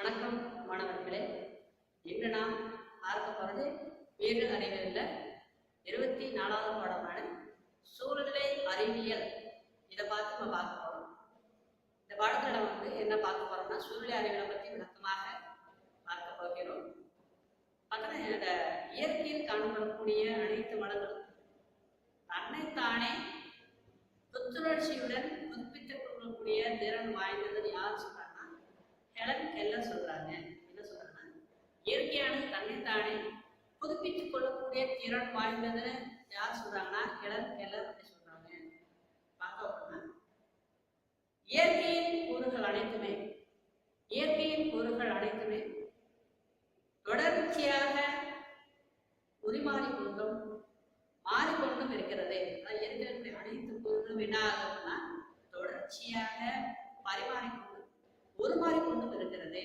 வணக்கம் மாணவர்களே. இன்று நாம் பார்க்க போகிறது வேறு அறிவியல்ல 24வது பாடமான சூழ்நிலை அறிவியல். இதை பார்த்து நம்ம பார்க்க போறோம். இந்த பாடத்துல என்ன பார்க்க போறோம்னா சூழ்நிலை அறிவியலை பற்றி விளக்கமாக பார்க்க போகிறோம். பார்த்தோன்னா இந்த இயற்கையில் காணப்படக்கூடிய அனைத்து வளங்களும் தன்னைத்தானே புத்துணர்ச்சியுடன் புதுப்பித்துக் கொள்ளக்கூடிய திறன் வாய்ந்ததுன்னு யார் சொல்றாங்கன்னா ஹெலன் கெல்லர் சொல்றாங்க. என்ன சொல்றாங்கன்னா இயற்கையானது தன்னைத்தானே புதுப்பித்துக் கொள்ளக்கூடிய திறன் வாய்ந்ததுன்னு யார் சொல்றாங்கன்னா ஹெலன் கெல்லர் அப்படி சொல்றாங்க. பார்க்க இயற்கையின் கூறுகள் அனைத்துமே தொடர்ச்சியாக உரிமாறிக்கொண்டும் மாறிக்கொண்டும் இருக்கிறது. இயற்கையினுடைய அனைத்து கூறுகளும் என்ன ஆகுதுன்னா தொடர்ச்சியாக பரிமாறிக்கொண்டு உருமாறிக்கொண்டும் இருக்கிறது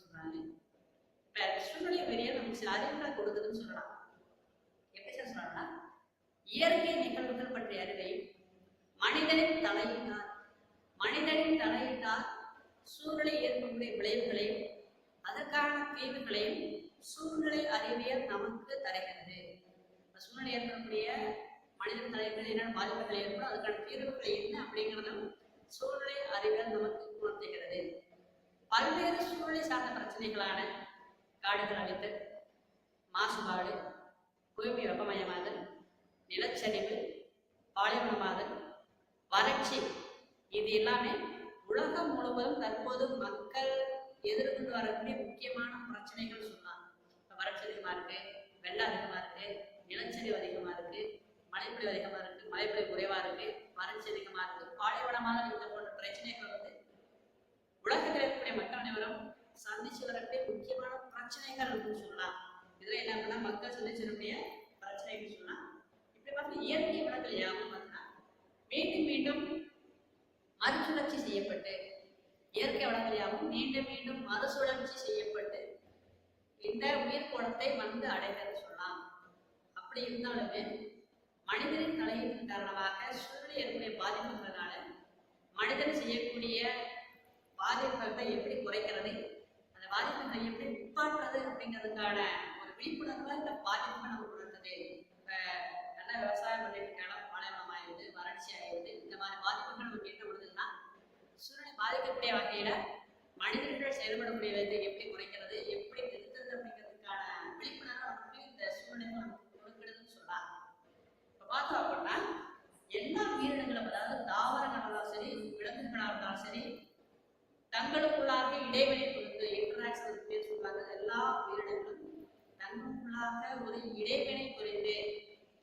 சொல்றாங்க. இப்ப சூழ்நிலை பெரிய நமக்கு சில அறிவுகளை கொடுக்குதுன்னு சொல்லலாம். எப்படி சொல்லலாம்னா இயற்கை நிகழ்வுகள் பற்றிய அறிவையும் மனிதனின் தலையிட்டால் சூழ்நிலை ஏற்படக்கூடிய விளைவுகளையும் அதற்கான தீர்வுகளையும் சூழ்நிலை அறிவியல் நமக்கு தருகிறது. சூழ்நிலை ஏற்படக்கூடிய மனிதன் தலையிட்டு என்னென்ன பாதிப்புகள் ஏற்படும் அதுக்கான தீர்வுகள் என்ன அப்படிங்கிறதும் சூழ்நிலை அறிவியல் நமக்கு உணர்த்துகிறது. பல்வேறு சூழ்நிலை சார்ந்த பிரச்சனைகளான காடுகள் அழித்தல், மாசுபாடு, பூமி வெப்பமயமாதல், நிலச்சரிவு, பாலைவனமாதல், வறட்சி, இது எல்லாமே உலகம் முழுவதும் தற்போது மக்கள் எதிர்கொண்டு வரக்கூடிய முக்கியமான பிரச்சனைகள் சொல்லலாம். இப்போ வறட்சி அதிகமா இருக்கு, வெள்ளம் அதிகமா இருக்கு, நிலச்சரிவு அதிகமா இருக்கு, மழைப்பொழிவு அதிகமா இருக்கு, மழைப்பொழிவு குறைவா இருக்கு, வறட்சி அதிகமா இருக்கு, பாலைவனமாக இந்த போன்ற பிரச்சனைகள் உலகத்தில் இருக்கக்கூடிய மக்கள் அனைவரும் சந்திச்சு வரக்கூடிய முக்கியமான பிரச்சனைகள் அப்படின்னு சொல்லலாம். இதுல என்ன பண்ணா மக்கள் சந்திச்சிருக்கூடிய பிரச்சனைகள் சொல்லலாம். இப்படி பார்த்து இயற்கை வளங்கள் யாவும் பார்த்தீங்கன்னா மீண்டும் மறுசுழற்சி செய்யப்பட்டு இயற்கை வளங்கள் யாவும் மீண்டும் மறுசுழற்சி செய்யப்பட்டு இந்த உயிர் கோளத்தை வந்து அடைந்தது சொல்லலாம். அப்படி இருந்தாலுமே மனிதனின் தலையீட்டின் காரணமாக சூழ்நிலை ஏற்படைய பாதிப்புகளால மனிதன் செய்யக்கூடிய பாதிப்புகளை எப்படி குறைக்கிறது, அந்த பாதிப்புகளை எப்படி உட்பாடுறது அப்படிங்கிறதுக்கான ஒரு விழிப்புணர்வு இந்த பாதிப்புகள் நமக்கு உணர்ந்தது. இப்போ நல்ல விவசாயம் பண்ணிட்டு இருக்காங்க, பாலைவனம் ஆயிடுது, வறட்சி ஆயிடுது, இந்த மாதிரி பாதிப்புகள் நமக்கு என்ன உணர்ந்ததுன்னா சூழ்நிலை பாதிக்கக்கூடிய வகையில மனிதர்கள் செயல்படக்கூடிய விதத்தை எப்படி குறைக்கிறது, எப்படி திருத்துறது அப்படிங்கிறதுக்கான விழிப்புணர்வு நமக்கு இந்த சூழ்நிலை நமக்கு கொடுக்கிறதுன்னு சொல்லலாம். இப்போ பார்த்தோம் அப்படின்னா எல்லா உயிரினங்களும் அதாவது தாவரங்களாலும் சரி விலங்குகளாக இருந்தாலும் சரி தங்களுக்குள்ளாக இடைவெளி கொடுத்து இன்டராக்ஷன் பேர் சொல்றாங்க. எல்லா உயிரினங்களும்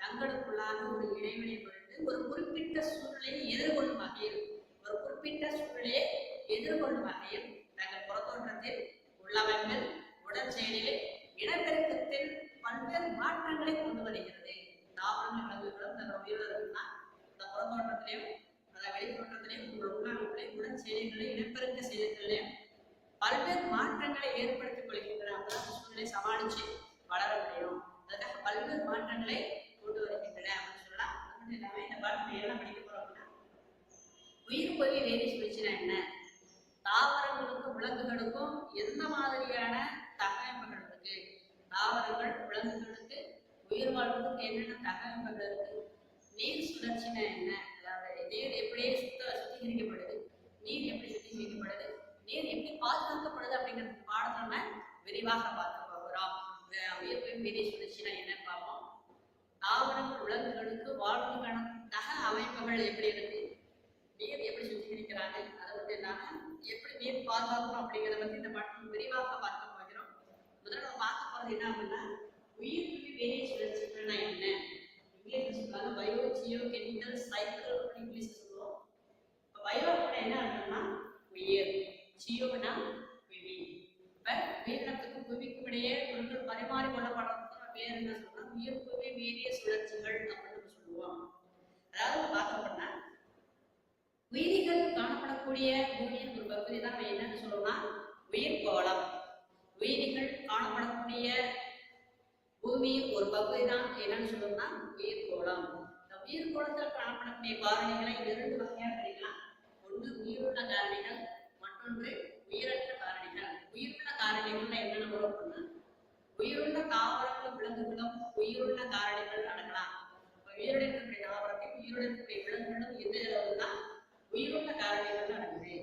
தங்களுக்குள்ளாக ஒரு இடைவெளி குறைந்து ஒரு குறிப்பிட்ட சூழ்நிலையை எதிர்கொள்ளும் வகையில் தங்கள் புறத்தோற்றத்தில் உள்ளமைப்பில் உடல் செயலில் இனப்பெருக்கத்தில் பல்வேறு மாற்றங்களை கொண்டு வருகிறது. தாவரங்கள் விலங்குகளும் தங்கள் உயிரினர்கள்னா அந்த புறத்தோற்றத்திலையும் வெளித்தோற்றத்திலையும் உள்ளமைப்பிலையும் உடல் செயல்களையும் இனப்பெருக்க செயல்களையும் பல்வேறு மாற்றங்களை ஏற்படுத்திக் கொள்கின்றன. அப்பதான் சூழ்நிலை சமாளிச்சு வளர முடியும். அதுக்காக பல்வேறு மாற்றங்களை கொண்டு வருகின்றன அப்படின்னு சொல்லலாம். அது மட்டும் இல்லாம இந்த பாடத்துல என்ன படிக்க போறோம் அப்படின்னா உயிர் பொறி வேதி சுழற்சினா என்ன, தாவரங்களுக்கும் விலங்குகளுக்கும் எந்த மாதிரியான தகவமைப்புகள் இருக்கு, தாவரங்கள் விலங்குகளுக்கு உயிர் வாழ்வதற்கு என்னென்ன தகவமைப்புகள் இருக்கு, நீர் சுழற்சினா என்ன, அதாவது நீர் எப்படி சுத்திகரிக்கப்படுது, நீர் எப்படி சுத்திகரிக்கப்படுது, நீர் எப்படி பாதுகாக்கப்படுது அப்படிங்கிறது பாடத்தை நம்ம விரிவாக பார்க்க போகிறோம். உயிர் வேதி சுழற்சினா என்னன்னு பார்ப்போம். தாவரங்கள் விலங்குகளுக்கு வாழ்வதற்கான அமைப்புகள் எப்படி இருக்கு, நீர் எப்படி சுத்திகரிக்கிறாங்க, அதை வந்து இல்லாம எப்படி நீர் பாதுகாக்கணும் அப்படிங்கிறத பத்தி இந்த பாடத்தை விரிவாக பார்க்க போகிறோம். முதல்ல நம்ம பார்க்க போறது என்ன அப்படின்னா உயிர் வேதி சுழற்சிகள்னா என்ன, இங்கிலீஷ்ல சொல்றாங்க பயோ ஜியோ கெமிக்கல் சைக்கிள் அப்படின்னு இங்கிலீஷ்ல சொல்லுவோம். இப்போ பயோ அப்படின்னா என்ன அர்த்தம்னா உயிர், ஜியோனா புவி. இப்போ உயிரினத்துக்கும் புவிக்கும் இடையே பொருட்கள் பரிமாறி கொள்ளப்படுறதுக்கு பேர் என்ன சொல்றோம், உயிர் புவி வேதிய சுழற்சிகள் அப்படின்னு சொல்லுவோம். அதாவது பார்த்தோம்னா உயிரிகள் காணப்படக்கூடிய பூமியின் ஒரு பகுதி தான் நம்ம என்னன்னு சொல்றோம்னா உயிர் கோளம். உயிரிகள் காணப்படக்கூடிய பூமியின் ஒரு பகுதி தான் என்னன்னு சொல்றோம்னா உயிர் கோளம். இந்த உயிர் கோளத்தில் காணப்படக்கூடிய காரணிகளை 2 வகையாக பிரிக்கலாம். ஒன்று உயிருள்ள காரணிகள், மற்றொன்று உயிரற்ற காரணிகள். உயிருள்ள உயிருள்ள தாவரங்களும் விலங்குகளும் உயிருள்ள காரணிகள் அடங்கலாம். உயிருடன் இருக்கக்கூடிய தாவரத்தையும் உயிருடன் இருக்கக்கூடிய விலங்குகளும் எந்த அளவுதான் உயிருள்ள காரணிகள் அடங்குது.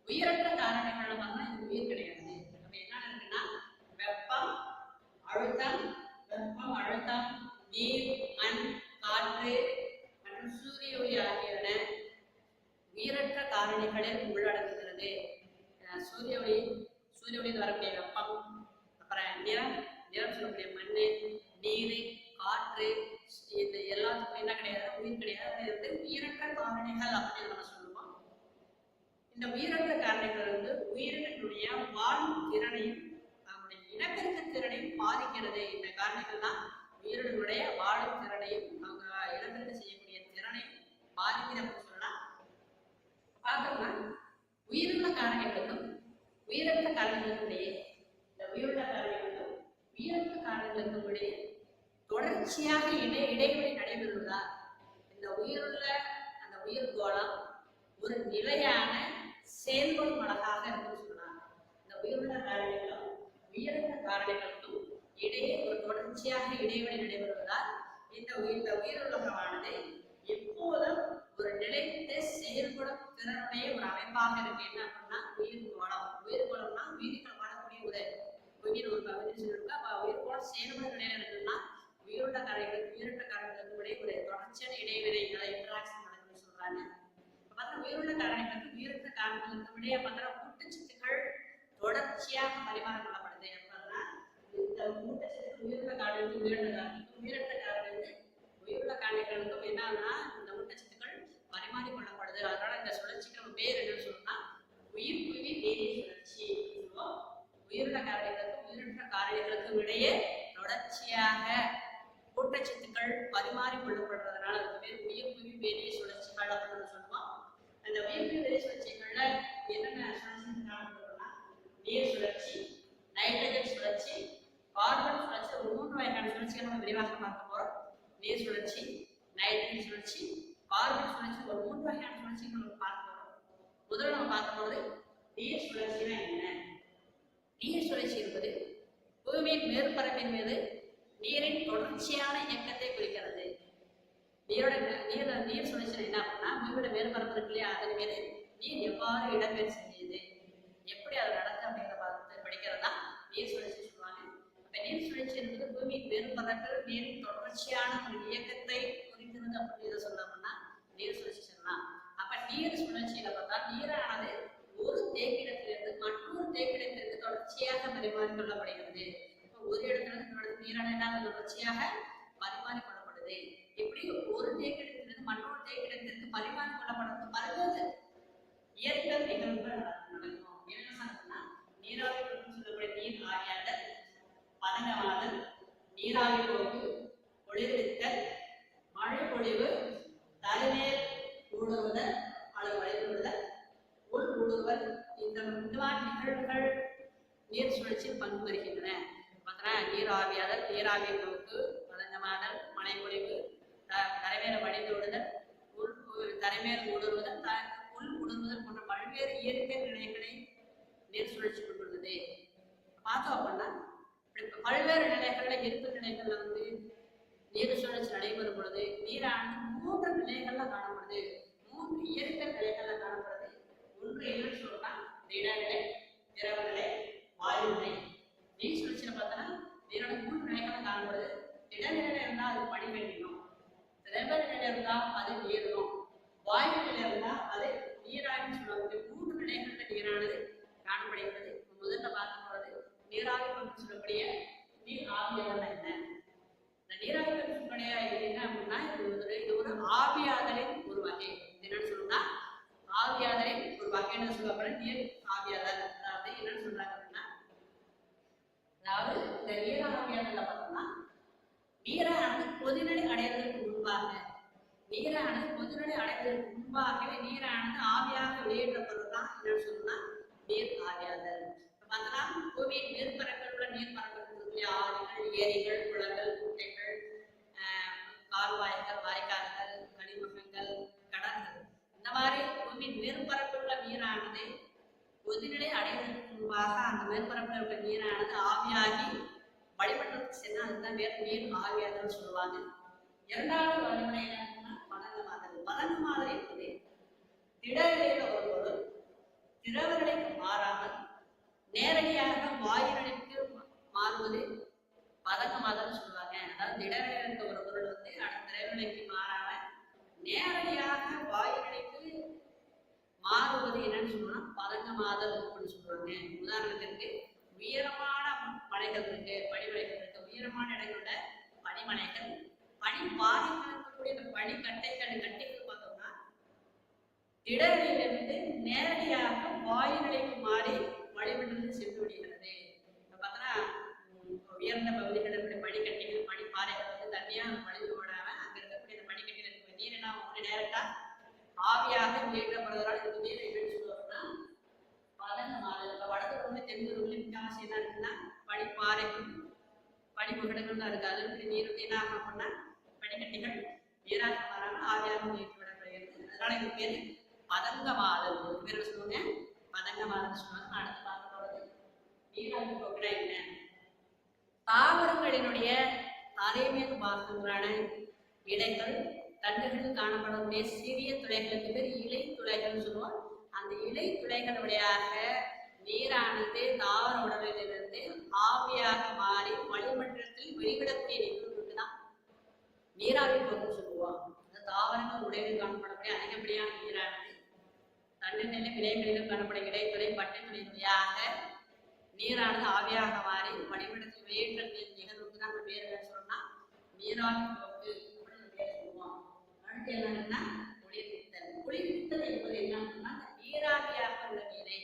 உயிரற்ற காரணிகள் பார்த்தா இது உயிர் கிடையாது. அப்ப என்ன இருக்குன்னா வெப்பம், அழுத்தம், நீர், மண், காற்று மற்றும் சூரிய ஒளி ஆகியன உயிரற்ற காரணிகளில் உள்ளடங்குகிறது. சூரிய ஒளியில் வரக்கூடிய வெப்பம், அப்புறம் நிறம் சொல்லக்கூடிய மண், நீர், காற்று, இது எல்லாத்துக்கும் என்ன கிடையாது, உயிர் கிடையாது. அது வந்து உயிரற்ற காரணிகள் அப்படின்னு நம்ம சொல்லுவோம். இந்த உயிரற்ற காரணிகள் வந்து உயிரினங்களுடைய வாழும் திறனையும் அவங்களுடைய இனப்பெருக்க திறனையும் பாதிக்கிறது. இந்த காரணிகள் தான் உயிரினங்களுடைய வாழும் திறனையும் அவங்க இனப்பெருக்க செய்யக்கூடிய திறனையும் பாதிக்கிறது சொல்லலாம். பார்த்தோம்னா உயிருள்ள காரணிகளுக்கும் உயிரற்ற காரணிகளுக்கும் இடையே, இந்த உயிருள்ள காரணிகளுக்கும் உயிரற்ற காரணிகளுக்கும் இடையே தொடர்ச்சியாக இடைவெளி நடைபெறுவதால் இந்த உயிருள்ள அந்த உயிர் கோளம் ஒரு நிலையான செயல்படும் அழகாக இருக்குன்னு சொல்லலாம். இந்த உயிருள்ள காரணிகளும் உயிரற்ற காரணிகளுக்கும் இடையே ஒரு தொடர்ச்சியாக இடைவெளி நடைபெறுவதால் இந்த உயிருள்ளகமானது எப்போதும் ஒரு நிலைத்த செயல்படும் திறனுடைய ஒரு அமைப்பாக இருக்கு. என்ன அப்படின்னா உயிர் கோளம்னா உயிர்கள் வாழக்கூடிய ஒரு உயிர் ஒரு பகுதி சொல்லிருக்கா. உயிர் கோளம் செயல்படும் நிலையில இருக்குன்னா உயிருள்ள காரணிகளுக்கு உயிரற்ற காரணிகளுக்கு இடையே ஒரு தொடர்ச்சியான இடைவெளி இன்டராக்ஷன் நடக்குதுன்னு சொல்றாங்க. பார்த்தா உயிருள்ள காரணிகளுக்கு உயிரற்ற காரணிகளுக்கு இடையே பார்த்தா ஊட்டச்சத்துக்கள் தொடர்ச்சியாக பரிமாறிக்கொள்ளப்படுது. அப்படின்னா இந்த ஊட்டச்சத்துக்கள் உயிருள்ள காரணிகளுக்கு உயிரற்ற காரணிகளுக்கு உயிருள்ள காரணிகளுக்கும் என்னன்னா இந்த ஊட்டச்சத்துக்கள் பரிமாறிக்கொள்ளப்படுது. அதனால இந்த சுழற்சிக்கு நம்ம பேர் என்னன்னு சொன்னா உயிர் புவி வேதி சுழற்சி சொல்லுவோம். உயிருள்ள காரணிகளுக்கும் உயிரற்ற காரணிகளுக்கும் இடையே தொடர்ச்சியாக ஊட்டச்சத்துக்கள் பரிமாறிக்கொள்ளப்படுறதுனால அதுக்கு பேர் உயிர் புவி வேதி சுழற்சிகள் அப்படின்னு சொல்லுவோம். அந்த உயிர் புவி வேதி சுழற்சிகள்ல என்னென்ன சுழற்சி காணப்படுறதுன்னா நீர் சுழற்சி, நைட்ரஜன் சுழற்சி, கார்பன் சுழற்சி, ஒரு 3 வகையான சுழற்சிகள் நம்ம விரிவாக பார்க்க போறோம். நீர் சுழற்சி, நைட்ரஜன் சுழற்சி, கார்பன் சுழற்சி, ஒரு 3 வகையான சுழற்சிகள் நம்ம பார்க்க போறோம். முதல்ல நம்ம பார்க்க போறது நீர் சுழற்சினா என்ன? நீர் சுழற்சி என்பது பூமியின் மேற்பரப்பின் மீது நீரின் தொடர்ச்சியான இயக்கத்தை குறிக்கிறது. நீர் சுழற்சி என்ன அப்படின்னா பூமியோட மேற்பரப்பு இருக்கு இல்லையா, அதன் மீது நீர் எவ்வாறு இடம்பெயர் செய்யுது, எப்படி அது நடக்குது அப்படிங்கிறத பார்த்து படிக்கிறது தான் நீர் சுழற்சி சொல்லுவாங்க. அப்ப நீர் சுழற்சி என்பது பூமியின் மேற்பரப்பில் நீரின் தொடர்ச்சியான ஒரு இயக்கத்தை குறிக்கிறது அப்படின்னு சொல்லணும்னா நீர் சுழற்சி சொல்லலாம். அப்ப நீர் சுழற்சியில பார்த்தா நீரானது ஒரு தேக்கிடத்திலிருந்து மற்றொரு தேக்கிடத்திற்கு தொடர்ச்சியாக பரிமாறிக்கொள்ளப்படுகிறது. ஒரு இடத்துல இருந்து நீரான தொடர்ச்சியாக பரிமாறிக்கொள்ளப்படுது. இப்படி ஒரு தேக்கிடத்திலிருந்து மற்றொரு தேக்கிடத்திற்கு பரிமாறிக்கொள்ளப்படுறது பல்வேறு இயற்பியல் நிகழ்வுகள் நடக்கும். என்னன்னா நீராவி சொல்லக்கூடிய நீர் ஆவியாதல், பதங்கமாதல், நீராவி போக்கு, ஒளிர்வித்தல், மழை பொழிவு, தலைமையில் ஊடுருவல் அல்லது வழிபடுதல், உள் ஊடுருவல், இந்த நிகழ்வுகள் நீர் சுழற்சியில் பங்கு வருகின்றன. நீர் ஆவியாதல், நீராவி போக்கு, பதங்கமாதல், மழைப்பொழிவு, தரைமேல வழிந்தோடுதல், தரைமேல் ஊடுருவதல், உள் ஊடுருவதல் போன்ற பல்வேறு இயற்பியல் நிலைகளை நீர் சுழற்சி கொண்டுள்ளது. பார்த்தோம் அப்படின்னா பல்வேறு நிலைகள்ல இருப்பு நிலைகள்ல வந்து நீர் சுழற்சி நடைபெறும் பொழுது நீரானது 3 நிலைகள்ல காணப்படுது. 3 இயற்பியல் நிலைகள்ல காணப்படுது. ஒன்று என்னன்னு சொல்றா திடநிலை, திரவ நிலை, வாயு நிலை. நீர் சுழற்சியில பார்த்தோன்னா நீரோட 3 நிலைகள்ல காணப்படுது. திடநிலையில இருந்தா அது பனி பெய்யணும், திரவ நிலையில இருந்தா அது நீரும், வாயு நிலையில இருந்தா அது நீராவின்னு சொல்லக்கூடிய 3 நிலைகள்ல நீரானது காணப்படுகிறது. முதல்ல பார்க்க போறது நீராவி பங்கு சொல்லக்கூடிய நீர் ஆவியாதல் என்ன? இந்த நீராவி பங்கு சொல்லக்கூடிய என்ன அப்படின்னா இது ஒரு ஆவியாதலின் ஒரு வகை. என்னன்னு சொல்லுன்னா ஆவியாதலின் ஒரு வகைன்னு சொல்லப்படும் நீர் ஆவியாதல். அதாவது என்னன்னு சொல்றாங்க அப்படின்னா, அதாவது இந்த நீர் ஆவியாதல்ல பார்த்தோம்னா நீரானது கொதிநிலை அடைவதற்கு முன்பாகவே நீரானது ஆவியாக வெளியேற்றப்படுவதுதான் என்னன்னு சொன்னா நீர் ஆவியாதல். பார்த்தா பூமியின் மேற்பரப்பில் உள்ள நீர்ப்பரப்பு ஆறுகள், ஏரிகள், குளங்கள், குட்டைகள், கால்வாய்கள், வாய்க்கால்கள், கனிமகங்கள், கடல்கள், இந்த மாதிரி பூமியின் மேற்பரப்பில் உள்ள நீரானது கொதிநிலை அடைவதற்கு முன்பாக அந்த மேற்பரப்பில் உள்ள நீரானது ஆவியாகி வளிமண்டலத்துக்கு சென்னா அதுதான் வேற நீர் ஆவியாதல் சொல்லுவாங்க. இரண்டாவது வழிமுறை என்னன்னா பதங்கமாதல். பதங்கமாதல் என்பது திடநிலையில ஒரு பொருள் திரவநிலைக்கு மாறாமல் நேரடியாக வாயுநிலைக்கு மாறுவது பதங்கமாதல் சொல்லுவாங்க. அதாவது திடநிலையில் இருக்க ஒரு பொருள் வந்து அடுத்த திரவநிலைக்கு மாறாம நேரடியாக வாயுநிலைக்கு மாறுவது என்னன்னு சொல்லணும்னா பதங்கமாதல் அப்படின்னு சொல்லுவாங்க. உதாரணத்திற்கு உயரமான மலைகள் இருக்கு, பனிமலைகள் இருக்கு. உயரமான இடங்களோட பனிமலைகள், பனிப்பாறைகள் இருக்கக்கூடிய இந்த பனிக்கட்டைகள் பார்த்தோம்னா திடநிலையிலிருந்து நேரடியாக வாயு நிலைக்கு மாறி வளிமண்டலத்தில் சென்று விடுகிறது. இப்போ பார்த்தோன்னா உயர்ந்த பகுதிகள் இருக்கக்கூடிய பனிக்கட்டிகள், பனிப்பாறைகள் வந்து தனியாக வழிந்து விடாம அங்கே இருக்கக்கூடிய இந்த பனிக்கட்டிகள் இருக்கக்கூடிய நீர் என்ன ஒன்று நேரட்டா ஆவியாக வெளியிடப்படுறதுனால இதுக்கு நீர் என்னன்னு சொல்லுவாங்கன்னா பதங்கமாதல். இப்போ வடதுருவ தென்துருவில் முக்காவாசி என்ன இருக்குன்னா பனிப்பாறைகள் பனிமுகடங்கள் தான் இருக்கு. அது இப்படி நீர் என்ன ஆகும் அப்படின்னா பனிக்கட்டிகள் நீராக மாறாம ஆவியாக வெளியிட்டு விடப்படுகிறது. அதனால இது பேரு பதங்கமாதல். ஒரு பேர் சொல்லுவாங்க பதங்கமாதல் சொல்லுவாங்க. அடுத்து பார்க்க போறது நீராவி போக்குனா என்ன. தாவரங்களினுடைய தலைமையின் பாகங்களான இலைகள் தண்டுகளில் காணப்படக்கூடிய சிறிய துளைகளுக்கு பேர் இலை துளைகள் சொல்லுவோம். அந்த இலை துளைகள் வழியாக நீரானது தாவர உடலிலிருந்து ஆவியாக மாறி வளிமண்டலத்தில் வெளிவிடக்கூடிய நிகழ்வுதான் நீராவி போக்கு சொல்லுவோம். அந்த தாவரங்கள் உடலில் காணப்படக்கூடிய அதிகப்படியான நீரானது தண்டுகளிலும் இலைகளிலும் காணப்படும் இடைத்துளை பட்டை துளை வழியாக நீரானது ஆவியாக மாறி வளிமண்டலத்தில் வெளியிடக்கூடிய நிகழ்வுக்கு தான் அந்த பேர் என்னன்னு சொன்னா நீராவி போக்கு அப்படின்னு பேர் சொல்லுவோம். அடுத்து என்னன்னா குளிர்வித்தல். குளிர்வித்தல் என்பது என்ன அப்படின்னா நீராவியாக உள்ள நீரை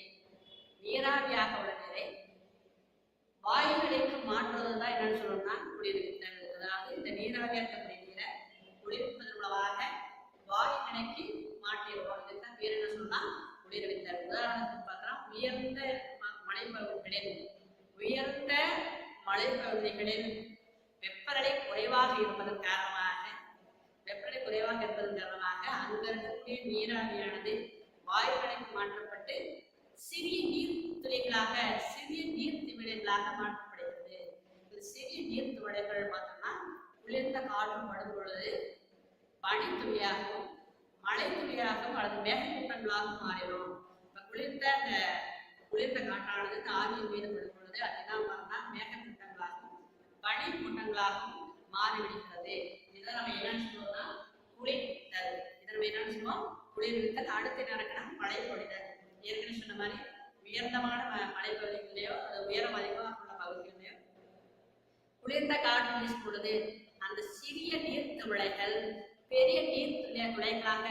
வாயு நிலைக்கு மாற்றுவதுதான் என்னன்னு சொல்லணும்னா குளிர்வித்தல். அதாவது இந்த நீராவியாக இருக்கக்கூடிய நீரை குளிர்விப்பதன் மூலமாக வாயு நிலைக்கு மாற்றிடுவோம். இதுதான் பேர் என்ன சொன்னா குளிர்வித்தல். உதாரணத்துக்கு பார்த்தா உயர்ந்த மலைப்பகுதிகளில் வெப்பநிலை குறைவாக இருப்பதன் காரணமாக அங்க இருக்கக்கூடிய நீராவியானது வாயு நிலைக்கு மாற்றப்பட்டு சிறிய நீர்த்துளிகளாக மாற்றப்படுகிறது. இந்த சிறிய நீர்த்துளைகள் பார்த்தோம்னா குளிர்ந்த காற்று படும் பொழுது பனித்துளியாகவும் மழை துளியாகவும் அல்லது மேகக்கூட்டங்களாகவும் மாறிடும். இப்ப குளிர்ந்த காற்றானது ஆவியின் மீது படும் பொழுது அதுதான் பார்த்தா மேகக்கூட்டங்களாகவும் பனிக்கூட்டங்களாகவும் மாறிவிடுகிறது. இதை நம்ம என்னன்னு சொல்லுவோம்னா குளிர்வித்தல். இதை நம்ம என்னன்னு சொல்லுவோம் குளிர்வித்தல். அடுத்து என்ன இருக்குன்னா மழை பொழிதல். ஏற்கனவே சொன்ன மாதிரி உயர்ந்தமான மலைப்பகுதிகளிலேயோ அது உயரம் அதிகமாக உள்ள பகுதிகளிலேயோ குளிர்ந்த காற்று வீசும் பொழுது அந்த சிறிய நீர்த்துளைகள் பெரிய நீர்த்துளிகளாக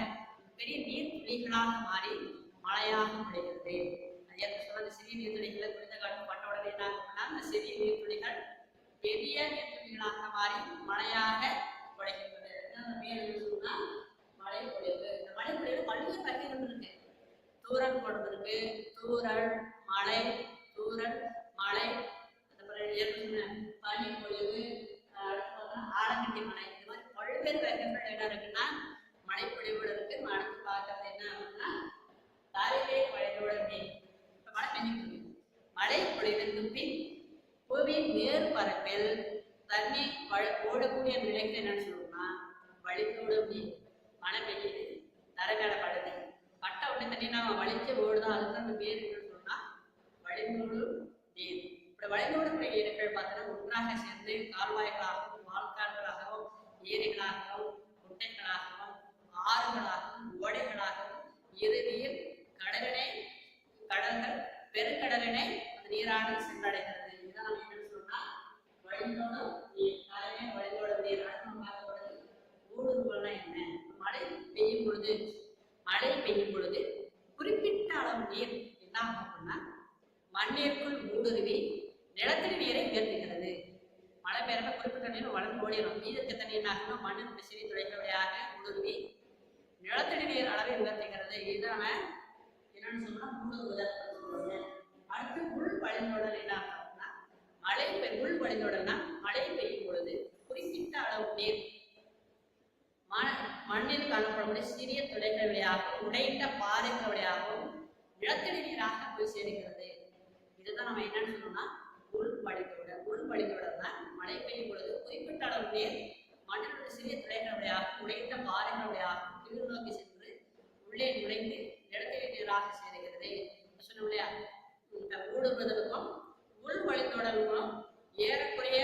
மாறி மழையாக பொழிகிறது. அது சிறிய நீர்த்துளிகளை குளிர்ந்த காற்று பட்ட உடனே என்ன ஆகும்னா அந்த சிறிய நீர்த்துளிகள் பெரிய நீர்த்துளிகளாக மாறி மழையாக பொழிகின்றது. மழை பொழிவு. இந்த மழை பொழிவு பல்வேறு வகைகள் இருக்கு. தூரல் போடுறது இருக்கு, தூரல் மழை, பனி பொழிவு, ஆலங்கட்டி மழை. இந்த மாதிரி பல்வேறு வகைகள் என்ன இருக்குன்னா மழை பொழிவு இருக்கு. அடுத்து பார்க்கறது என்ன அப்படின்னா தாரிலே மழையோட மழை பெஞ்சு மழை பொழிவுக்கு பின் புவியின் மேற்பரப்பில் தண்ணி ஓடக்கூடிய நிலைக்கு என்னன்னு சொல்லுவோம்னா வழித்தோடும் நீர். மழை பெய்யுது, தரை மேல படுது, பட்ட உடனே தண்ணி நாம வலிச்சு ஓடுதான். அதுதான் அந்த பேர் என்னன்னு சொன்னா வழிந்தோடும் நீர். இப்படி வழிந்தோடக்கூடிய நீர்கள் பார்த்தீங்கன்னா ஒன்றாக சேர்ந்து கால்வாய்களாகவும் வால்கால்களாகவும் ஏரிகளாகவும் குட்டைகளாகவும் ஆறுகளாகவும் ஓடைகளாகவும் இறுதியில் கடல்கள் பெருங்கடலினை அந்த நீரானது சென்றடைகிறது. இதுதான் நம்ம என்னன்னு சொன்னா வழிந்தோடும் நீர். வழிந்தோடும் நீர். அடுத்து நம்ம பார்க்கப்படுது ஊடுருவல்னா என்ன. மழை பெய்யும் பொழுது குறிப்பிட்ட அளவு நீர் என்ன ஆகும் அப்படின்னா மண்ணிற்குள் ஊடுருவி நிலத்தடி நீரை உயர்த்துகிறது. மழை பெய்யறப்ப குறிப்பிட்ட நீர் வளர்ந்து ஓடிடும். மீதற்கு தண்ணி என்ன ஆகும்னா மண்ணின் சிறிய துளைகளியாக ஊடுருவி நிலத்தடி நீர் அளவை உயர்த்துகிறது. இதான என்னன்னு சொன்னா ஊடுருவுதல். அடுத்து உள் வழிந்தோடல் என்ன ஆகும்னா உள் வழிந்தோடல்னா மழை பெய்யும் பொழுது குறிப்பிட்ட அளவு நீர் மண்ணில் காணப்படக்கூடிய சிறிய துளைகள் வழியாகவும் உடைந்த பாறைகள் வழியாகவும் நிலத்தடி நீராக போய் சேர்கிறது. இதுதான் நம்ம என்னன்னு சொல்லணும்னா உள் வழிந்தோடல். மழை பெய்யும் பொழுது குறிப்பிட்ட அளவு நீர் மண்ணினுடைய சிறிய துளைகள் வழியாக உடைந்த பாறைகள் வழியாக கீழ் நோக்கி சென்று உள்ளே நுழைந்து நிலத்தடி நீராக சேருகிறது. சொன்னோம் இல்லையா, இந்த ஊடுருவதற்கும் உள் வழித்தோடலுக்கும் ஏறக்குறைய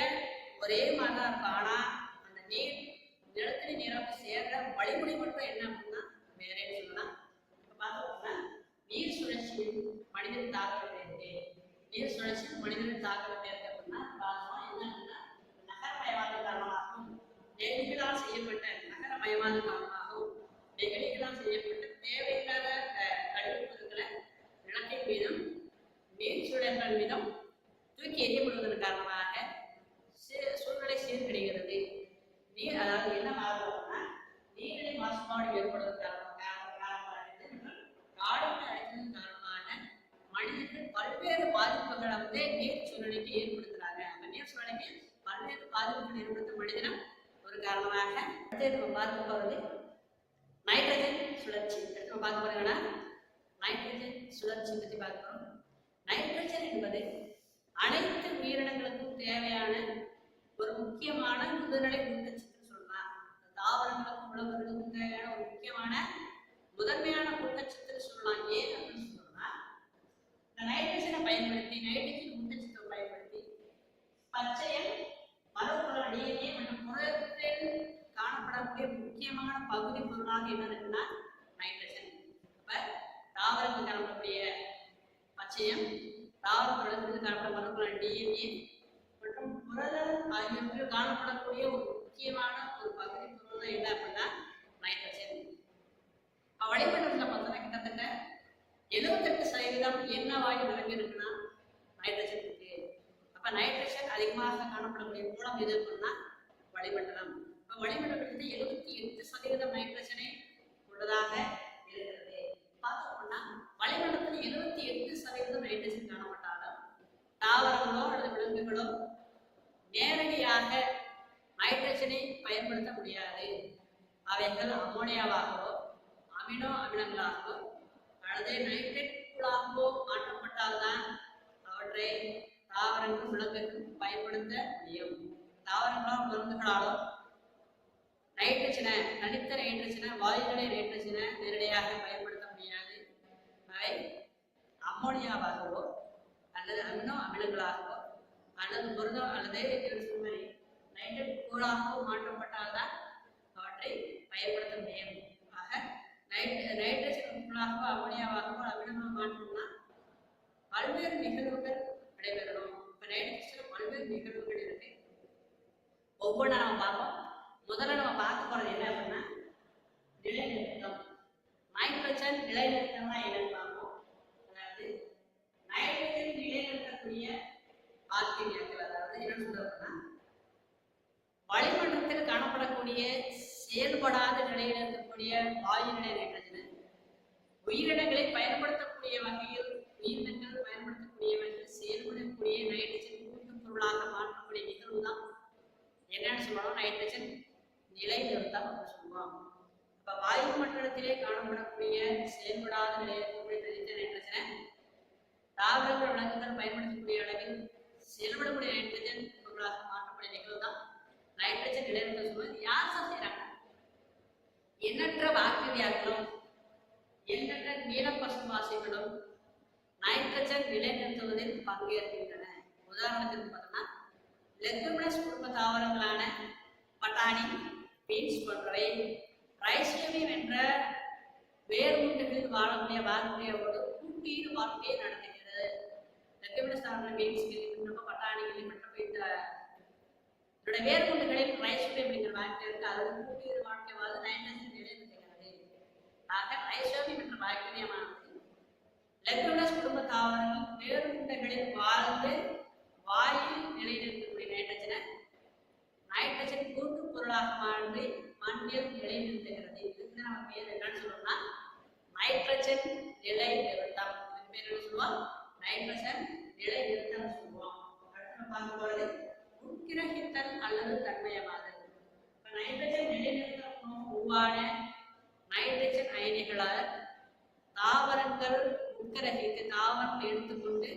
ஒரே மாதிரி தான் இருக்கும். ஆனா அந்த நீர் நிலத்தடி நீராக சேர்ற வழிமுறை மட்டும் என்ன அப்படின்னா வேறேன்னு சொல்லலாம். இப்ப பார்த்தோம்னா நீர் சுழற்சியில் மனிதன் தாக்கல் இருக்கு. நீர் சுழற்சியில் மனிதன் தாக்கல் இருக்கு அப்படின்னா என்னன்னா நகரமயமாதல் காரணமாகவும் நெகிழிகளால் செய்யப்பட்ட நகரமயமாதல் காரணமாகவும் நெகிழிகளால் செய்யப்பட்ட தேவையில்லாத கழிவுப் பொருட்களை நிலத்தின் மீதும் நீர் சுழல்கள் மீதும் தூக்கி எறியப்படுவதன் காரணமாக சூழ்நிலை சீர்கடைகிறது. நீர் அதாவது என்ன மாறுபடும்னா நீரிலை மாசுபாடு ஏற்படுவதன் காடுகளை அழித்ததன் காரணமாக மனிதர்கள் பல்வேறு பாதிப்புகளை வந்து நீர் சூழ்நிலைக்கு ஏற்படுத்துறாங்க. அந்த நீர் சூழ்நிலைக்கு பல்வேறு பாதிப்புகள் ஏற்படுத்த மனிதனம் ஒரு காரணமாக. நம்ம பார்க்க போறது நைட்ரஜன் சுழற்சி. நம்ம பார்க்க போறீங்கன்னா நைட்ரஜன் சுழற்சி பற்றி பார்க்கிறோம். நைட்ரஜன் என்பது அனைத்து உயிரினங்களுக்கும் தேவையான ஒரு முக்கியமான முதுநிலை ஊட்டச்சத்துன்னு சொல்லலாம். தாவரங்களுக்கும் விலங்குகளுக்கும் தேவையான ஒரு முக்கியமான முதன்மையான ஊட்டச்சத்துன்னு சொல்லலாம். ஏன் அப்படின்னு சொல்லணும்னா இந்த நைட்ரஜனை பயன்படுத்தி நைட்ரஜன் ஊட்டச்சத்தை பயன்படுத்தி பச்சையம் மரபுகள டிஎன்ஏ மற்றும் புரதத்தில் காணப்படக்கூடிய முக்கியமான பகுதி பொருளாக என்ன இருக்குன்னா நைட்ரஜன். அப்ப தாவரத்தில் காணப்படக்கூடிய பச்சையம், தாவர புரதத்தில் காணப்பட மரபுகள டிஎன்ஏ மற்றும் புரதம் ஆகியவற்றில் காணப்படக்கூடிய ஒரு முக்கியமான ஒரு பகுதி பொருள் தான் என்ன அப்படின்னா நைட்ரஜன். வளிமண்டலத்தில் பார்த்தோம்னா கிட்டத்தட்ட 78% என்ன வாயு நிரம்பி இருக்குன்னா நைட்ரஜன் இருக்கு. அப்ப நைட்ரஜன் அதிகமாக காணப்படக்கூடிய மூலம் எது அப்படின்னா வளிமண்டலம். இப்ப வளிமண்டலத்தில் 78% நைட்ரஜனை உள்ளதாக இருக்கிறது. பார்த்தோம்னா வளிமண்டலத்தில் 78% நைட்ரஜன் காணப்பட்டாலும் தாவரங்களோ அல்லது விலங்குகளோ நேரடியாக நைட்ரஜனை பயன்படுத்த முடியாது. அவைகள் அமோனியாவாகவோ அமினோ அமிலங்களாகவோ அல்லது நைட்ரேட்டுகளாகவோ மாற்றப்பட்டால்தான் அவற்றை தாவரங்கள் விலங்குகள் பயன்படுத்த முடியும். தாவரங்களோ விலங்குகளாலோ நைட்ரஜனை தனித்த நைட்ரஜனை வாயுநிலை நைட்ரஜனை நேரடியாக பயன்படுத்த முடியாது. அவை அமோனியாவாகவோ அல்லது அமினோ அமிலங்களாகவோ அல்லது புரதம் அல்லது நைட்ரேட் கூறாகவோ மாற்றப்பட்டால்தான் அவற்றை பயன்படுத்த முடியும். ஆக நைட்ரஜன் உட்களாகவோ அமோனியாவாகவோ அமிலமாக மாற்றணும்னா பல்வேறு நிகழ்வுகள் நடைபெறணும். இப்ப நைட்ரஜன் பல்வேறு நிகழ்வுகள் இருக்கு. ஒவ்வொன்றா நம்ம பார்ப்போம். முதல்ல நம்ம பார்க்க போறது என்ன அப்படின்னா நிலைநிறுத்தம். நைட்ரஜன் நிலைநிறுத்தம்னா என்னன்னு பார்ப்போம். அதாவது நைட்ரஜன் நிலைநிறுத்தக்கூடிய பாக்டீரியாக்கள், அதாவது என்ன சொல்றோம்னா வளிமண்டலத்தில் காணப்படக்கூடிய செயல்படாத நிலையில் இருக்கக்கூடிய வாயு நிலை நைட்ரஜன் உயிரினங்களை பயன்படுத்தக்கூடிய வகையில் உயிரினங்கள் பயன்படுத்தக்கூடிய வகையில் செயல்படக்கூடிய நைட்ரஜன் கூட்டுப் பொருளாக மாற்றக்கூடிய நிகழ்வு தான் என்னன்னு சொல்லணும் நைட்ரஜன் நிலைநிறுத்தம் அப்படின்னு சொல்லுவோம். இப்ப வாயு மண்டலத்திலே காணப்படக்கூடிய செயல்படாத நிலையில் இருக்கக்கூடிய தனித்த நைட்ரஜனை தாவரங்கள் விலங்குகள் பயன்படுத்தக்கூடிய அளவில் செயல்படக்கூடிய நைட்ரஜன் பொருளாக மாற்றக்கூடிய நிகழ்வு தான் நைட்ரஜன் நிலைநிறுத்தம் சொல்வது. யார் செய்யறாங்க? எண்ணற்ற பாக்டீரியாக்களும் எண்ணற்ற நீலப்பசுமாசிகளும் நைட்ரஜன் நிலைநிறுத்துவதில் பங்கேற்கின்றன. உதாரணத்திற்கு பார்த்தோம்னா லெகுமினஸ் குடும்ப தாவரங்களான பட்டாணி, பீன்ஸ் போன்றவை ரைசோபியம் என்ற வேர்மூட்டுகளில் வாழக்கூடிய பாக்டீரியாவோடு கூட்டீடு வாழ்க்கையை நடத்துகிறது. லெகுமினஸ் தாவரங்கள் பீன்ஸ் கேள்விப்பட்ட பட்டாணி கேள்விப்பட்ட இதோட வேர்மூட்டுகளில் ரைசோபியம் என்கிற பாக்டீரியா இருக்கு. அதோட கூட்டீடு வாழ்க்கையாவது நைட்ரஜன் நிலைநிறுத்துகிறது. ஆக ரைசோபியம் என்ற பாக்டீரியாவானது லெகுமினஸ் குடும்ப தாவரங்கள் வேர்மூட்டுகளில் வாழ்ந்து வாயில் நிலைநிறுத்தக்கூடிய நைட்ரஜனை நைட்ரஜன் கூட்டு பொருளாக மாற்றி மண்ணில் நிலைநிறுத்துகிறது. இதுக்கு நம்ம பேர் என்னன்னு சொல்லணும்னா நைட்ரஜன் நிலைநிறுத்தம். இதுக்கு பேர் என்ன சொல்லுவோம்? நைட்ரஜன் நிலைநிறுத்தம் சொல்லுவோம். அடுத்து நம்ம பார்க்க போறது உட்கிரகித்தல் அல்லது தன்மயமாதல். இப்ப நைட்ரஜன் நிலைநிறுத்தம் உருவான நைட்ரஜன் அயனிகளால் தாவரங்கள் உட்கிரகித்து தாவரங்கள் எடுத்துக்கொண்டு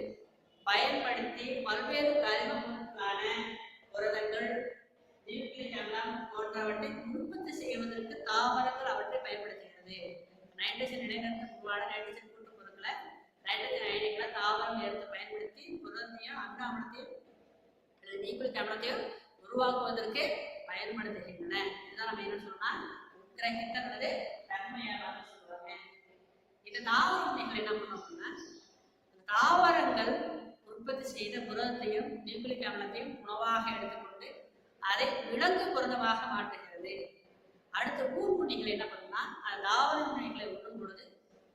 பயன்படுத்தி பல்வேறு கரிம பொருட்களான புரதங்கள், போன்றவற்றை உற்பத்தி செய்வதற்கு தாவரங்கள் அவற்றை பயன்படுத்துகிறது. நைட்ரஜன் நிலைநிறுத்த உருவான நைட்ரஜன் கூட்டு பொருட்களை நைட்ரஜன் அயனிகளை தாவரங்கள் எடுத்து பயன்படுத்தி புரதத்தையும் அமில அமிலத்தையும் நீக்குளிக் அமிலத்தையும் உருவாக்குவதற்கு பயன்படுத்துகின்றன. இதுதான் நம்ம என்ன சொல்லணும்னா உட்கிரகித்த அல்லது தன்மையாக சொல்லுவாங்க. இந்த தாவர உண்மைகள் என்ன பண்ணோம்னா தாவரங்கள் உற்பத்தி செய்த புரதத்தையும் நியூக்ளிக் அமிலத்தையும் உணவாக எடுத்துக்கொண்டு அதை விலங்கு புரதமாக மாற்றுகிறது. அடுத்த ஊர்முனைகள் என்ன பண்ணுன்னா அந்த தாவர உண்மைகளை உண்ணும் பொழுது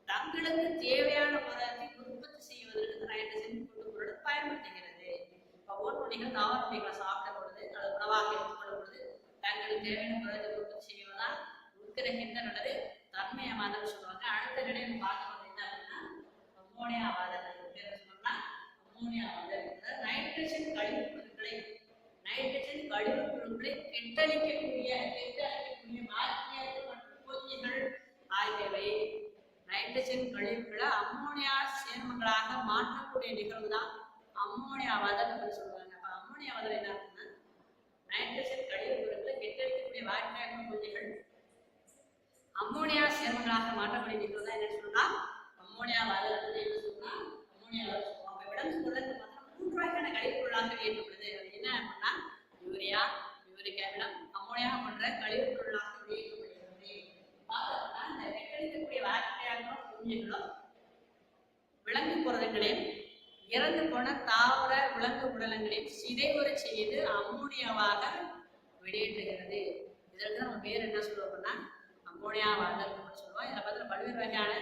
தங்களுக்கு தேவையான புரதத்தை உற்பத்தி செய்வதற்கு நைட்ரஜன் கூட்டு பொருள் பயன்படுத்துகிறது. இப்போ ஊர்முனைகள் தாவர உண்மைகளை சாப்பிடும் பொழுது அது உணவாக எடுத்துக்கொள்ளும் பொழுது தங்களுக்கு தேவையான புரதத்தை உற்பத்தி செய்வதால் உட்கிரகின்ற அல்லது தன்மையமாதல் சொல்லுவாங்க. அடுத்த நிலையில் பார்க்கறது என்ன அப்படின்னா அம்மோனியா வாதல். நைட்ரஜன் கழிவுப் பொருட்களை கெட்டழிக்கக்கூடிய பாக்டீரியாக்கள் மற்றும் பூச்சிகள் ஆகியவை நைட்ரஜன் கழிவுகளை அம்மோனியா சேர்மங்களாக மாற்றக்கூடிய நிகழ்வு தான் அம்மோனியாவாதல் அப்படின்னு சொல்லுவாங்க. அப்ப அம்மோனியாவாதல் என்ன அப்படின்னா நைட்ரஜன் கழிவுப் பொருட்களை கெட்டழிக்கக்கூடிய பாக்டீரியாக்கள் பூச்சிகள் அம்மோனியா சேர்மங்களாக மாற்றக்கூடிய நிகழ்வு தான் என்ன சொல்லணும்னா அம்மோனியாவாதல் அப்படின்னு என்ன சொல்லணும்னா அம்மோனியாவாதல் சொல்லுவாங்க. விலங்கு பொருட்கள் மூன்று வகையான கழிவுப்பொருளாக வெளியேற்றப்படுது. அது என்ன அப்படின்னா யூரியா, யூரிக் அமிலம், அம்மோனியா போன்ற கழிவுப் பொருளாக வெளியேற்றப்படுகிறது. பார்த்தோம்னா இந்த கெட்டழிக்கக்கூடிய பாக்டீரியாக்களும் பூஞ்சிகளும் விலங்கு புரதங்களையும் இறந்து போன தாவர விலங்கு உடலங்களையும் சிதைவுற செய்து அம்மோனியாவாக வெளியேற்றுகிறது. இதற்கு நம்ம பேர் என்ன சொல்லுவோம்னா அம்மோனியாவாதல் அப்படின்னு சொல்லுவோம். இதில் பார்த்து பல்வேறு வகையான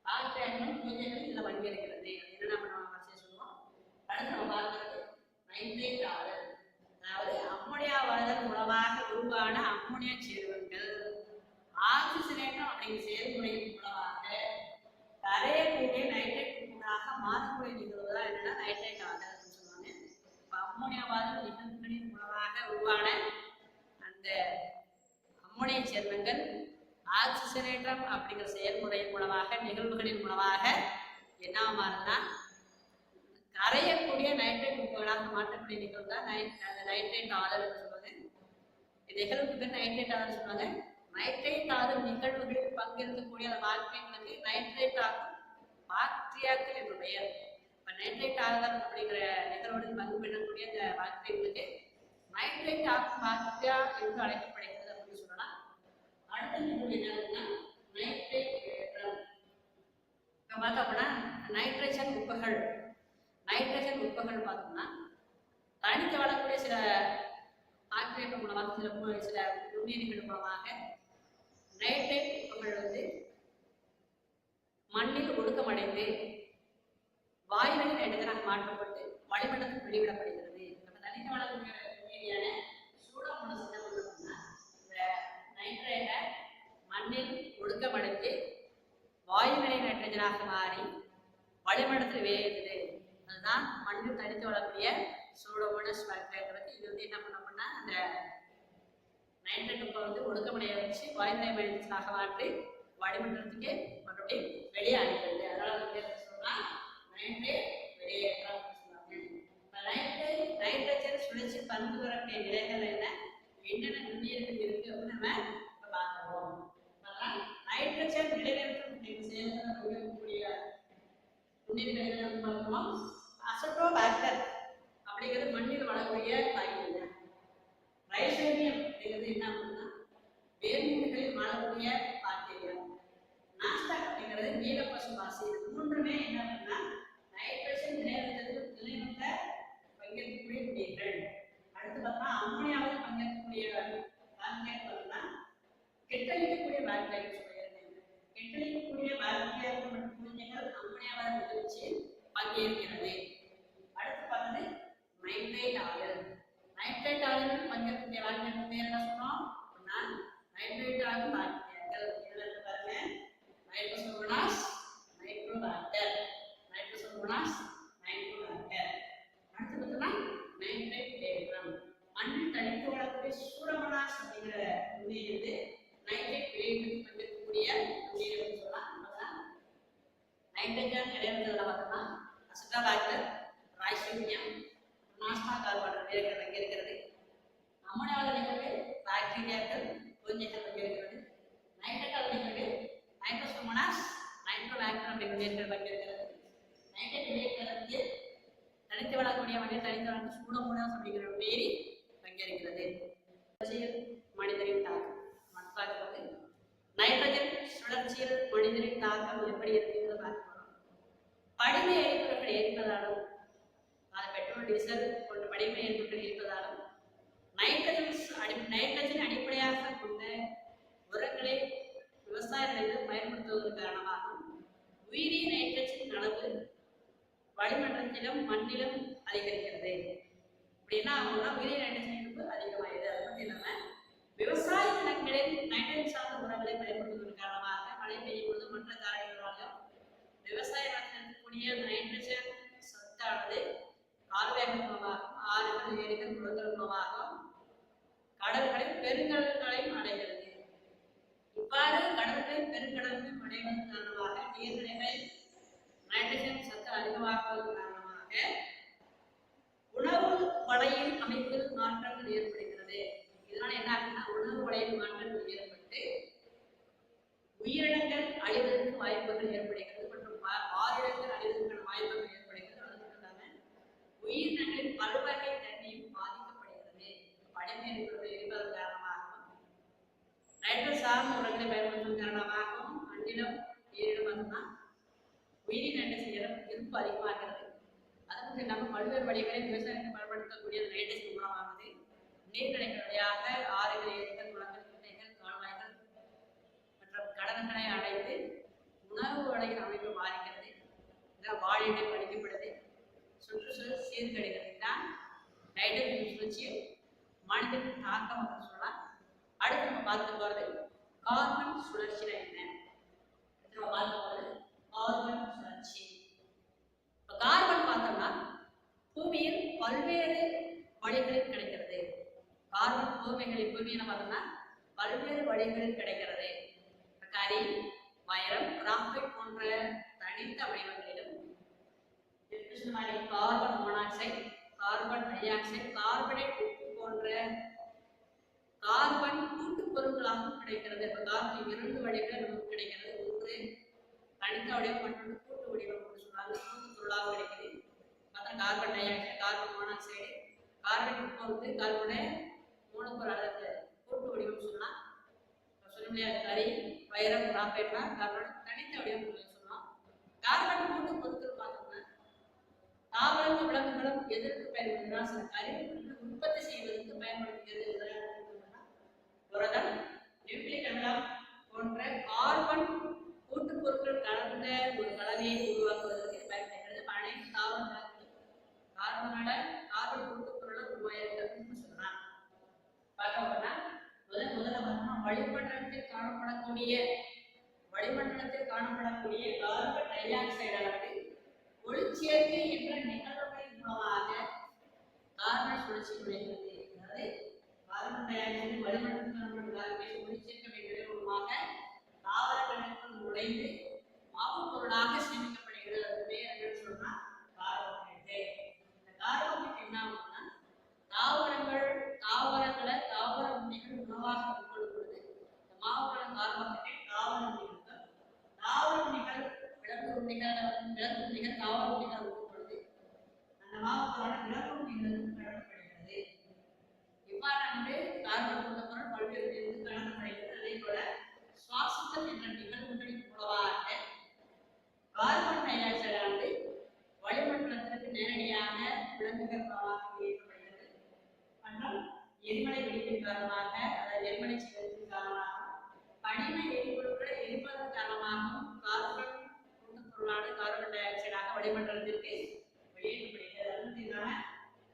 பாக்டீரியாக்களும் பூஞ்சிகளும் இதில் பங்கேற்கிறது. என்னென்ன பண்ணுவாங்க சொல்லுவோம். அடுத்து நம்ம பார்க்கறது நைட்ரேட் ஆதல். அதாவது அம்மோனியாவாதல் மூலமாக உருவான அம்மோனியா சேர்மங்கள் ஆக்சிஜனேற்றம் அப்படிங்கிற செயல்முறையின் மூலமாக கரையக்கூடிய நைட்ரேட் உப்புகளாக மாறக்கூடிய நிகழ்வு தான் என்னன்னா நைட்ரேட் ஆதல் அப்படின்னு சொல்லுவாங்க. இப்போ அம்மோனியாவாதல் நிகழ்வுகளின் மூலமாக உருவான அந்த அம்மோனியா சேர்மங்கள் ஆக்சிஜனேற்றம் அப்படிங்கிற செயல்முறையின் மூலமாக நிகழ்வுகளின் மூலமாக என்ன மாறுதுன்னா கரையக்கூடிய நைட்ரேட் உப்புகளாக மாற்றக்கூடிய நிகழ்வு தான் அந்த நைட்ரேட் ஆதல் சொல்லுவாங்க. இந்த நிகழ்வுக்கு பேர் நைட்ரேட் ஆதல் சொல்லுவாங்க. நைட்ரேட் ஆதல் நிகழ்வுகளில் பங்கேற்கக்கூடிய அந்த பாக்டீரியாக்களுக்கு நைட்ரேட் ஆகும் பாக்டீரியாக்கள் என்று பெயர். இப்போ நைட்ரேட் ஆதல் அப்படிங்கிற நிகழ்வுடன் பங்கு பெறக்கூடிய அந்த பாக்டீரியாக்களுக்கு நைட்ரேட் ஆகும் பாக்டீரியா என்று அழைக்கப்படுகிறது அப்படின்னு சொல்லலாம். அடுத்த நிகழ்வு என்னன்னா நைட்ரேட் ஏற்றம். இப்போ பார்த்தோம்னா நைட்ரஜன் உப்புகள் பார்த்தோம்னா தனித்து வாழக்கூடிய சில பாக்டீரியாக்கள் மூலமாக சில நுண்ணுயிரிகள் மூலமாக நைட்ரேட் உப்புகள் மண்ணில் ஒடுக்கமடைந்து வாயுவின் நைட்ரஜனாக மாற்றப்பட்டு வளிமண்டலத்தில் வெளியிடப்படுகிறது. நம்ம தனித்து வாழக்கூடிய நுண்ணுயிரியான சூடோமோனாஸ் என்ன பண்ணோம்னா இந்த நைட்ரேட்டை மண்ணில் ஒடுக்கமடைந்து வாயுவினை நைட்ரஜனாக மாறி வளிமண்டலத்தில் வெளியேறுது. அதுதான் மண்ணில் தனித்து வாழக்கூடிய சூடோமோனாஸ் பாக்டீரியாக்களுக்கு இது என்ன பண்ணோம்னா அந்த நைட்ரேட் உப்பை ஒடுக்கமடைய வச்சு வாயுவினை நைட்ரஜனாக மாற்றி வளிமண்டலத்துக்கு மறுபடியும் வெளியே அனுப்புது. அதனால சொன்னா நைட்ரேட் வெளியேற்றம் சொல்லுவாங்க. நைட்ரஜன் சுழற்சி பண்பு வரக்கூடிய நிலைகள் என்னென்ன நுண்ணுயிர்கள் இருக்கு அப்படின்னு நம்ம இப்ப பார்க்கிறோம். நைட்ரஜன் நிலைநிறுத்தம் செயல்படக்கூடிய நுண்ணுயிர்கள் பார்க்கிறோம். அசட்டோபாக்டர் அப்படிங்கிறது மண்ணில் வளரக்கூடிய பாக்டீரியா. ரைசோபியம் அப்படிங்கிறது என்ன அப்படின்னா வேர்மூடுகளில் வாழக்கூடிய பாக்டீரியா. நாஸ்டாக் அப்படிங்கிறது நீலப்பசு பாசி. மூன்றுமே என்ன அப்படின்னா நைட்ரஜன் நிலைநிறுத்த பங்கேற்கக்கூடிய நுண்ணுயிர்கள். அடுத்து பார்த்தா அம்மோனியாவில் பங்கேற்கக்கூடிய பாக்டீரியா பார்த்தா கெட்டழிக்கக்கூடிய பாக்டீரியா. கெட்டழிக்கக்கூடிய பாக்டீரியாக்கள் மற்றும் பூஞ்சைகள் அம்மோனியாவை நிகழ்ச்சி பங்கேற்கிறது. அடுத்து பார்த்தது நைட்ரேட் ஆதல். நைட்ரேட் ஆதலில் பங்கேற்கக்கூடிய பாக்டீரியா பேர் என்ன சொன்னோம் அப்படின்னா நைட்ரேட் ஆகும் பாக்டீரியாக்கள். இதில் பாருங்க நைட்ரோசோமோனாஸ், நைட்ரோபாக்டர், நைட்ரோசோமோனாஸ், நைட்ரோபாக்டர். அடுத்து பார்த்தோம்னா நைட்ரேட் ஏற்றம். மண்ணில் தனித்து வாழக்கூடிய சூடோமோனாஸ் அப்படிங்கிற நுண்ணுயிர் நைட்ரேட் வெளியீட்டுக்கு பங்கேற்கக்கூடிய நுண்ணுயிர் சொல்லலாம். நைட்ரஜன் நிலைநிறுத்தல பார்த்தோம்னா அசிட்டோபாக்டர், ரைசோபியம், நாஸ்டாக் கார்பன் இருக்கிறது. அம்மோனியாவில் நிகழ்வு பாக்டீரியாக்கள் பூஞ்சைகள் பங்கேற்கிறது. நைட்ரேட்டால் நிகழ்வு நைட்ரோசோமோனாஸ் நைட்ரோபாக்டீரியம் பங்கேற்கிறது பங்கேற்கிறது. நைட்ரேட் வெளியேற்றத்திற்கு தனித்து வளரக்கூடிய மனிதன் தனித்து வளர்ந்து சூடோமோனாஸ் அப்படிங்கிற உயிரி பங்கேற்கிறது. மனிதனின் தாக்கம் பார்க்கும்போது நைட்ரஜன் சுழற்சியில் மனிதனின் தாக்கம் எப்படி இருக்குங்கிறத பார்க்கணும். படிம எரிபொருட்கள் எரிப்பதாலும் பெட்ரோல் டீசல் போன்ற படிம எரிபொருட்கள் எரிப்பதாலும் நைட்ரஜன் அடிப்படையாக கொண்ட உரங்களை விவசாய நிலையில் பயன்படுத்துவதன் காரணமாகவும் உயிரி நைட்ரஜன் அளவு வளிமண்டலத்திலும் மண்ணிலும் அதிகரிக்கிறது. அப்படின்னா உயிரி நைட்ரஜன் அளவு அதிகமாகிறது. அது மட்டும் இல்லாம விவசாய நிலங்களில் நைட்ரஜன் சார்ந்த உரங்களை பயன்படுத்துவதன் காரணமாக மழை பெய்யும் பொழுது மற்ற காரணிகளாலும் விவசாய நிலத்தில் இருக்கக்கூடிய நைட்ரஜன் சத்தானது கால்வாய்கள் மூலமாகவும் ஆறுகள் ஏரிகள் குளங்கள் மூலமாகவும் கடல்களில் பெருங்கடல்களையும் அடைகிறது. இவ்வாறு கடல்களில் பெருங்கடல்களையும் அடைவதன் காரணமாக நீர்நிலைகளில் நைட்ரஜன் சத்து அதிகமாக்குவதன் காரணமாக உணவு வலையின் அமைப்பில் மாற்றங்கள் ஏற்படுகிறது. இதனால என்ன ஆகுதுன்னா உணவு வலையின் மாற்றங்கள் ஏற்பட்டு உயிரினங்கள் அழிவதற்கு வாய்ப்புகள் ஏற்படுகிறது மற்றும் வாழிடங்கள் அழிவதற்கான வாய்ப்புகள் ஏற்படுகிறது. அது மட்டும் இல்லாம உயிரினங்களின் பல்வகை தன்மையும் பாதிக்கப்படுகிறது. படிமை இருப்பதன் காரணமாகவும் நைட்ரஜன் சார்ந்த உரங்களை பயன்படுத்துவதன் காரணமாகவும் மண்ணிலும் நீரிலும் பார்த்தோம்னா உயிரி நைட்ரஜன் இருப்பு அதிகமாகிறது. அது மட்டும் இல்லாமல் பல்வேறு வழிகளில் விவசாயத்தில் பயன்படுத்தக்கூடிய நைட்ரஜன் உரமானது நீர்நிலைகள் வழியாக ஆறுகள் ஏரிகள் குளங்கள் குட்டைகள் கால்வாய்கள் மற்றும் கடல்களை அடைந்து உணவு வலையின் அமைப்பு பாதிக்கிறது. இதனால் வாழிடம் அளிக்கப்படுது. சுற்றுச்சூழல் சீர்கேடுகள் தான் நைட்ரஜன் சுழற்சியில் மனிதனின் தாக்கம் அப்படின்னு சொல்லலாம். அடுத்து நம்ம பார்த்து போறது கார்பன் சுழற்சி என்ன நம்ம பார்க்க போறது கார்பன் சுழற்சி. கார்பன் பார்த்தோம்னா பூமியில் பல்வேறு வழிகளில் கிடைக்கிறது. கார்பன் பூமியில பார்த்தோம்னா பல்வேறு வழிகளில் கிடைக்கிறது. கரி, வைரம், கிராஃபைட் போன்ற தனித்த வடிவங்களிலும் carbon monoxide, carbon dioxide, carbonate உப்பு போன்ற கார்பன் கூட்டு பொருட்களாகவும் கிடைக்கிறது. இப்போ கார்பன் இரண்டு வடிவங்கள் நமக்கு கிடைக்கிறது. ஒன்று தனித்த வடிவம், மற்றொன்று கூட்டு வடிவம் சொல்றாங்க. கூட்டு பொருளாக கிடைக்குது. மற்ற carbon di oxide, carbon monoxide, carbon உப்பு வந்து கார்பனை மூலப்பொருள் அளவு கூட்டு வடிவம் சொல்லலாம். சொல்ல கரி, வைரம், கிராஃபைட்னா கார்பன் தனித்த வடிவம் சொல்லலாம். கார்பன் கூட்டு பொருட்கள் பார்த்தோம்னா தாவரங்கள் விலங்குகளும் எதற்கு பயன்படுத்தினால் சில கரிமங்களை உற்பத்தி செய்வதற்கு பயன்படுத்துகிறது. புரதம், நியூக்ளிக் அமிலம் போன்ற கார்பன் கூட்டு பொருட்கள் கலந்த ஒரு கலவையை உருவாக்குவதற்கு பயன்படுகிறது. அனைத்து தாவரங்களும் கார்பனோட கார்பன் கூட்டு பொருளை உருவாயிருக்கிறதுன்னு சொல்லலாம். பார்க்க போனா முதல்ல பார்த்தோம்னா வளிமண்டலத்தில் காணப்படக்கூடிய கார்பன் டை ஆக்சைடானது ஒளிச்சேர்க்கை என்ற நிகழ்வுகளின் மூலமாக கார்பன் சுழற்சி நுழைகிறது. அதாவது கார்பன் டை ஆக்சைடு வளிமண்டலத்தில் ஒளிச்சேர்க்கை நிகழ்வு மூலமாக தாவரங்களுக்குள் நுழைந்து மாவு பொருளாக சேமிக்கப்படுகிறது. அது பேர் என்னன்னு சொன்னா கார்போஹைட்ரேட். இந்த கார்போஹைட்ரேட் என்ன ஆகுதுன்னா தாவரங்களை தாவர உண்ணிகள் உணவாக உட்கொள்ளும் பொழுது இந்த மாவுக்கான கார்போஹைட்ரேட் தாவர உண்ணிகள் விலங்கு உண்ணிகள் தாவர உண்ணிகள் உட்கொள்ளும் பொழுது அந்த மாவுக்கான விலங்கு உண்ணிகளுக்கு கடத்தப்படுகிறது. இவ்வாறு கார்பன் கொண்ட பொருள் பல்வேறு உயிருக்கு கடத்தப்படுகிறது. அதே போல சுவாசித்தல் என்ற நிகழ்வுகளின் மூலமாக கார்பன் டை ஆக்சைடானது வளிமண்டலத்திற்கு நேரடியாக விலங்குகள் மூலமாக வெளியேற்றப்படுகிறது. மற்றும் எரிமலை வெடிப்பின் காரணமாக, அதாவது எரிமலை சிதைவின் காரணமாக, படிம எரிபொருட்களை எரிப்பதன் காரணமாகவும் கார்பன் கூட்டு பொருளான கார்பன் டை ஆக்சைடாக வளிமண்டலத்திற்கு வெளியேற்றப்படுகிறது. அது மட்டும் இல்லாம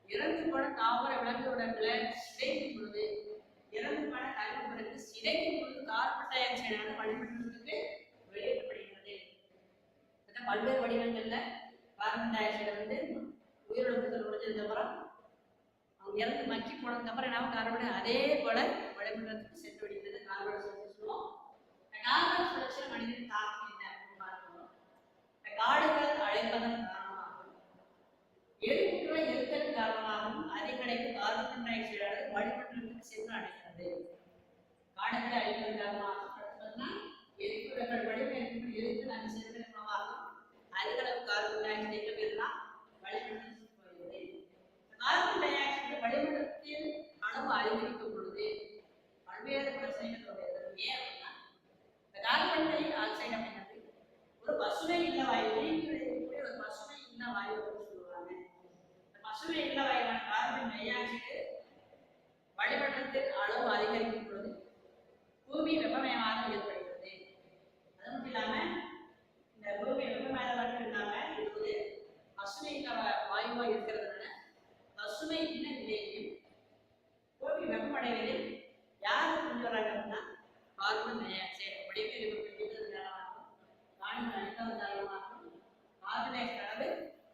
இறந்து போன தாவர விலங்கு உடல்களை சிதைக்கும் பொழுது கார்பன் டை ஆக்சைடான வளிமண்டலத்துக்கு வெளியேற்றப்படுகிறது. பல்வேறு வடிவங்கள்ல கார்பன் டை ஆக்சைடு வந்து உயிரிழப்புகள் முடிஞ்சதுக்கு அப்புறம் அவங்க இறந்து மக்கி போனதுக்கு அப்புறம் என்ன கார்பன் அதே போல வளிமண்டலத்துக்கு சென்று விடுகிறது. கார்பன் சுழற்சி சொல்லுவோம். கார்பன் சுழற்சியில் மனிதன் தாக்கம் என்ன அப்படின்னு பார்க்கணும். காடுகள் அழைப்பதன் காரணமாகவும் எரிபொருட்களை எரித்தல் காரணமாகவும் அதிகளவு கார்பன் டை ஆக்சைடு வளிமண்டலத்துக்கு சென்று அடைகிறது. காடுகளை அழிப்பதன் காரணமாக எரிபொருட்கள் வடிவமைப்பு எரித்து நம்ம செல்வதன் மூலமாகவும் அதிகளவு கார்பன் டை ஆக்சைடு எல்லாம் வளிமண்டலத்துக்கு போகிறது. கார்பன் டை ஆக்சைடு வளிமண்டலத்தில் அளவு அதிகரிக்கும் பொழுது பல்வேறு பிரச்சனைகள் வருகிறது. ஏன் அப்படின்னா இந்த கார்பன் டை ஆக்சைடு அப்படிங்கிறது ஒரு பசுமை இல்ல வாயு, இருக்கக்கூடிய ஒரு பசுமை இல்ல வாயு சொல்லுவாங்க. இந்த பசுமை இல்ல வாயுவான கார்பன் டை ஆக்சைடு வளிமண்டலத்தில் அளவு அதிகரிக்கும் பொழுது பூமி வெப்பமயமாக ஏற்படுகிறது. அது மட்டும் இல்லாம இந்த பூமி வெப்பமயமாக மட்டும் இல்லாம இது ஒரு பசுமை இல்ல வாயுவா இருக்கிறதுனால பசுமை இல்ல நிலையிலும் பூமி வெப்பமடைவதில் யார் கொண்டு வராங்க அப்படின்னா கார்பன் டை ஆக்சைடு வடிவில் இருக்கிறது காரணமாகும், காடுகள் அழிப்பதன் காரணமாகும் கார்பன் டை ஆக்சைடு அளவு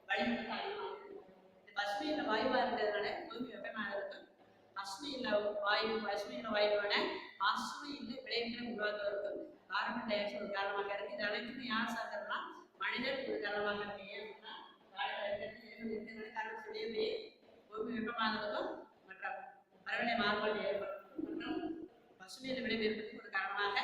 வளிமண்டலத்தில் அதிகமாகும். இந்த பசுமை இல்ல வாயுவா இருக்கிறதுனால பூமி வெப்பமாக இருக்கும். பசுமை இல்ல வாயுவான பசுமை இல்ல விளைவுகளை உருவாக்குவதற்கும் கார்பன் டை ஆக்சைடு ஒரு காரணமாக இருக்கு. இது அனைத்துமே யார் சார்ந்ததுன்னா மனிதன் ஒரு காரணமாக இருக்கு. ஏன் அப்படின்னா காரணம் சொல்லியவே பூமி வெப்பமானதுக்கும் மற்றும் பருவநிலை மாறுபாடு ஏற்படுத்தும் மற்றும் பசுமையில விளைவு ஏற்படுத்தி ஒரு காரணமாக